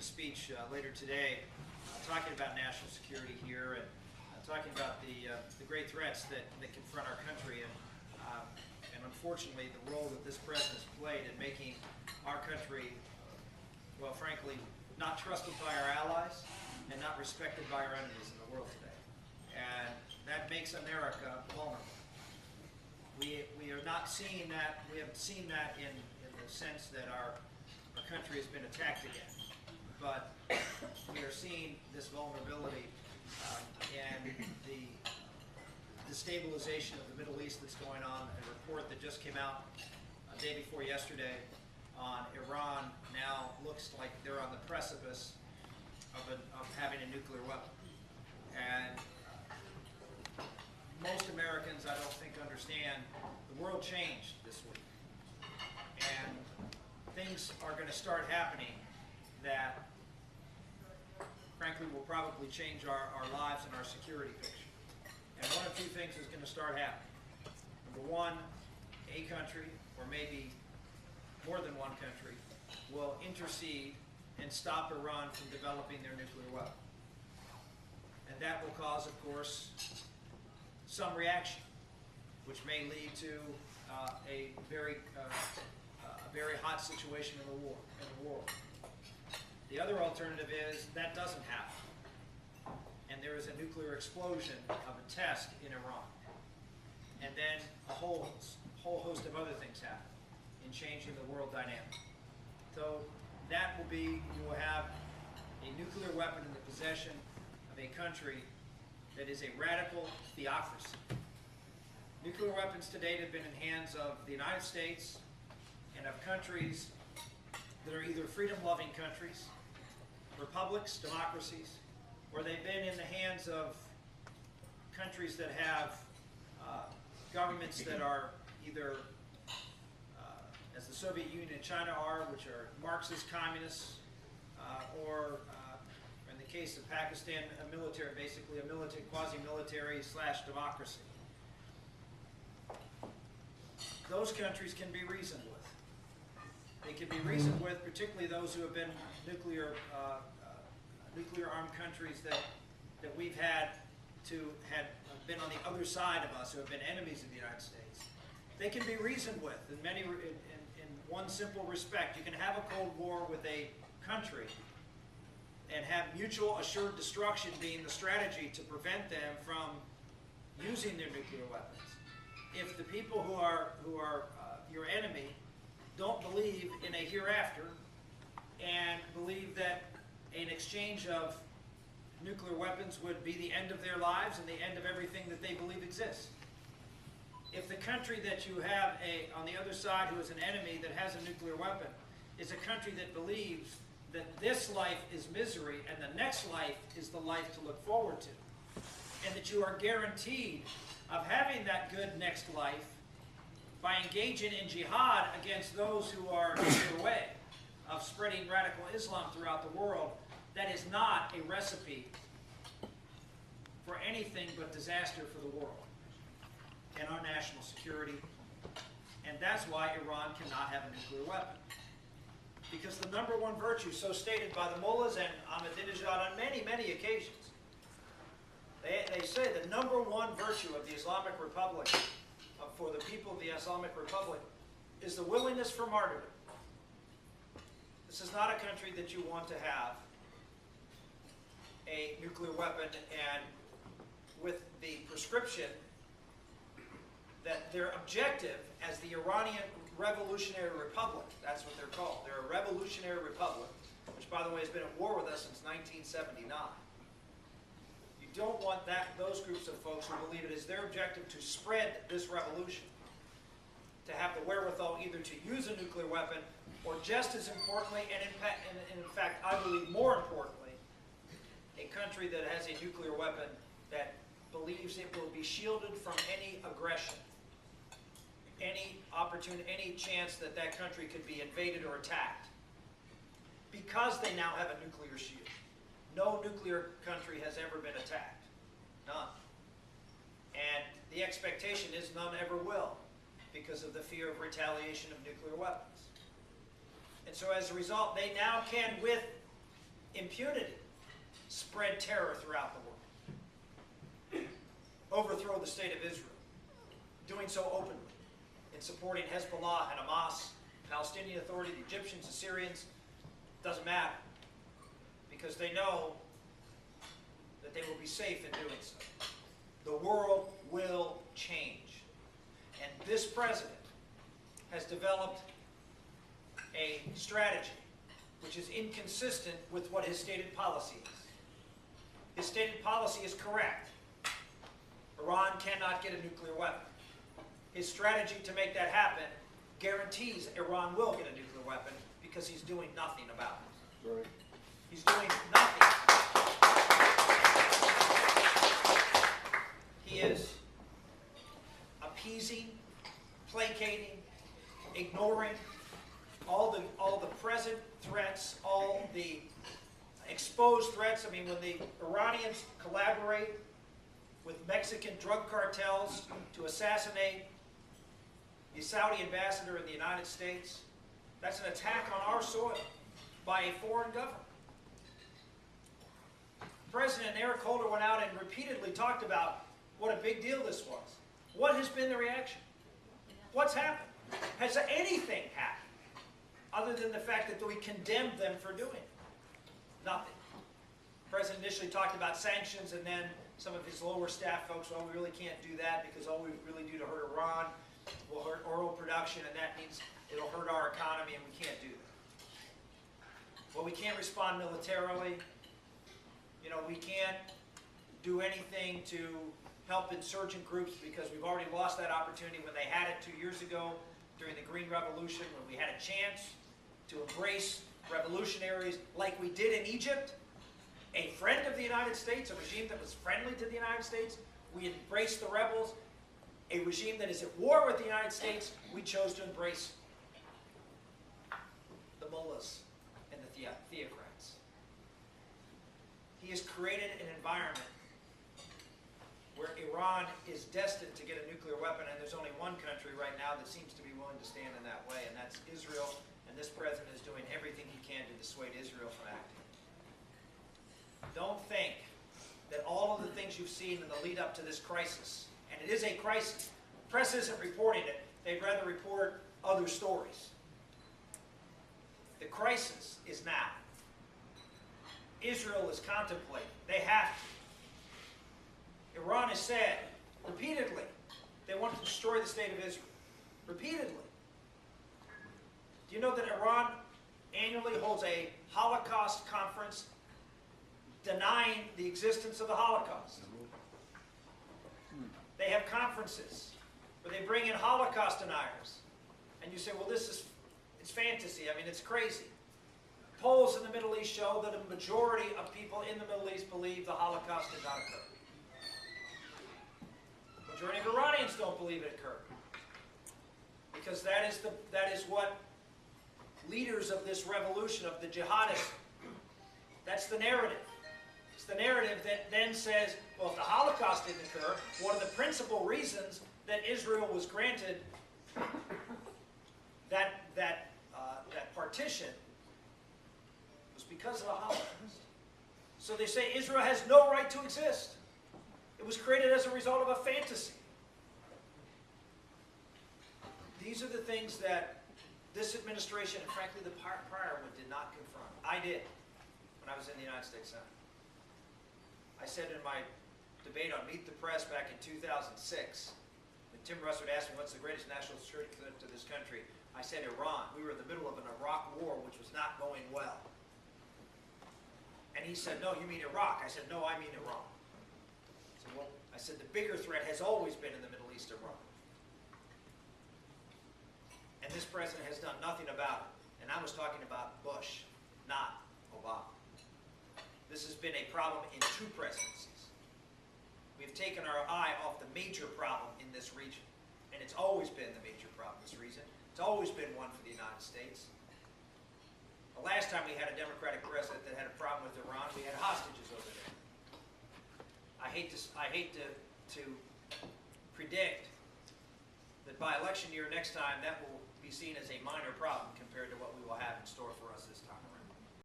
a speech later today talking about national security here and talking about the great threats that confront our country and unfortunately the role that this president has played in making our country, well, frankly, not trusted by our allies and not respected by our enemies in the world today. And that makes America vulnerable. We are not seeing that, we haven't seen that in the sense that our country has been attacked again. But we are seeing this vulnerability and the destabilization of the Middle East that's going on. A report that just came out the day before yesterday on Iran now looks like they're on the precipice of having a nuclear weapon. And most Americans, I don't think, understand the world changed this week. And things are going to start happening that, frankly, will probably change our lives and our security picture. And one of two things is going to start happening. Number one, a country, or maybe more than one country, will intercede and stop Iran from developing their nuclear weapon. And that will cause, of course, some reaction, which may lead to a very hot situation in the world. The other alternative is that doesn't happen, and there is a nuclear explosion of a test in Iran, and then a whole host of other things happen in changing the world dynamic. So that will be, you will have a nuclear weapon in the possession of a country that is a radical theocracy. Nuclear weapons to date have been in hands of the United States and of countries that are either freedom-loving countries, republics, democracies, or they've been in the hands of countries that have governments that are either, as the Soviet Union and China are, which are Marxist communists, or in the case of Pakistan, a military, basically a military, quasi-military / democracy. Those countries can be reasoned with. They can be reasoned with, particularly those who have been nuclear armed countries that we've had been on the other side of us, who have been enemies of the United States. They can be reasoned with in one simple respect. You can have a Cold War with a country and have mutual assured destruction being the strategy to prevent them from using their nuclear weapons. If the people who are your enemy don't believe in a hereafter and believe that an exchange of nuclear weapons would be the end of their lives and the end of everything that they believe exists. If the country that you have on the other side who is an enemy that has a nuclear weapon is a country that believes that this life is misery and the next life is the life to look forward to, and that you are guaranteed of having that good next life by engaging in jihad against those who are in your way of spreading radical Islam throughout the world, that is not a recipe for anything but disaster for the world and our national security. And that's why Iran cannot have a nuclear weapon. Because the number one virtue, so stated by the mullahs and Ahmadinejad on many, many occasions, they say the number one virtue of the Islamic Republic, for the people of the Islamic Republic, is the willingness for martyrdom. This is not a country that you want to have a nuclear weapon and with the prescription that their objective as the Iranian Revolutionary Republic, that's what they're called, they're a revolutionary republic, which by the way has been at war with us since 1979. You don't want those groups of folks who believe it is their objective to spread this revolution, to have the wherewithal either to use a nuclear weapon or, just as importantly, and in fact I believe more importantly, a country that has a nuclear weapon that believes it will be shielded from any aggression, any opportunity, any chance that that country could be invaded or attacked, because they now have a nuclear shield. No nuclear country has ever been attacked. None. And the expectation is none ever will, because of the fear of retaliation of nuclear weapons. And so as a result, they now can, with impunity, spread terror throughout the world, overthrow the state of Israel, doing so openly, in supporting Hezbollah and Hamas, Palestinian Authority, the Egyptians, the Syrians, doesn't matter, because they know that they will be safe in doing so. The world will change. And this president has developed a strategy which is inconsistent with what his stated policy is. His stated policy is correct. Iran cannot get a nuclear weapon. His strategy to make that happen guarantees Iran will get a nuclear weapon because he's doing nothing about it. Right. He's doing nothing. He is appeasing, placating, ignoring all the present threats, all the exposed threats. I mean, when the Iranians collaborate with Mexican drug cartels to assassinate the Saudi ambassador in the United States, that's an attack on our soil by a foreign government. President Eric Holder went out and repeatedly talked about what a big deal this was. What has been the reaction? What's happened? Has anything happened other than the fact that we condemned them for doing it? Nothing. The president initially talked about sanctions, and then some of his lower staff folks, well, we really can't do that because all we really do to hurt Iran will hurt oil production, and that means it'll hurt our economy, and we can't do that. Well, we can't respond militarily. You know, we can't do anything to help insurgent groups because we've already lost that opportunity when they had it 2 years ago during the Green Revolution, when we had a chance to embrace revolutionaries like we did in Egypt, a friend of the United States, a regime that was friendly to the United States. We embraced the rebels. A regime that is at war with the United States, we chose to embrace the mullahs and the theocrats. He has created an environment where Iran is destined to get a nuclear weapon, and there's only one country right now that seems to be willing to stand in that way, and that's Israel, and this president is doing everything he can to dissuade Israel from acting. Don't think that all of the things you've seen in the lead up to this crisis, and it is a crisis, the press isn't reporting it, they'd rather report other stories. The crisis is now. Israel is contemplating. They have to. Iran has said repeatedly they want to destroy the state of Israel. Repeatedly. Do you know that Iran annually holds a Holocaust conference denying the existence of the Holocaust? They have conferences where they bring in Holocaust deniers. And you say, well, it's fantasy. I mean, it's crazy. Polls in the Middle East show that a majority of people in the Middle East believe the Holocaust did not occur. The majority of Iranians don't believe it occurred. Because that is what leaders of this revolution, of the jihadists, that's the narrative. It's the narrative that then says, well, if the Holocaust didn't occur, one of the principal reasons that Israel was granted that partition was because of the Holocaust. So they say Israel has no right to exist. It was created as a result of a fantasy. These are the things that this administration, and frankly the prior one, did not confront. I did when I was in the United States Senate. I said in my debate on Meet the Press back in 2006, when Tim Russert asked me what's the greatest national security threat to this country, I said Iran. We were in the middle of an Iraq war, which was not going well. And he said, no, you mean Iraq. I said, no, I mean Iran. I said, the bigger threat has always been in the Middle East, Iran. And this president has done nothing about it. And I was talking about Bush, not Obama. This has been a problem in 2 presidencies. We've taken our eye off the major problem in this region. And it's always been the major problem in this region. It's always been one for the United States. The last time we had a Democratic president that had a problem with Iran, we had hostages over there. I hate to predict that by election year next time, that will be seen as a minor problem compared to what we will have in store for us this time.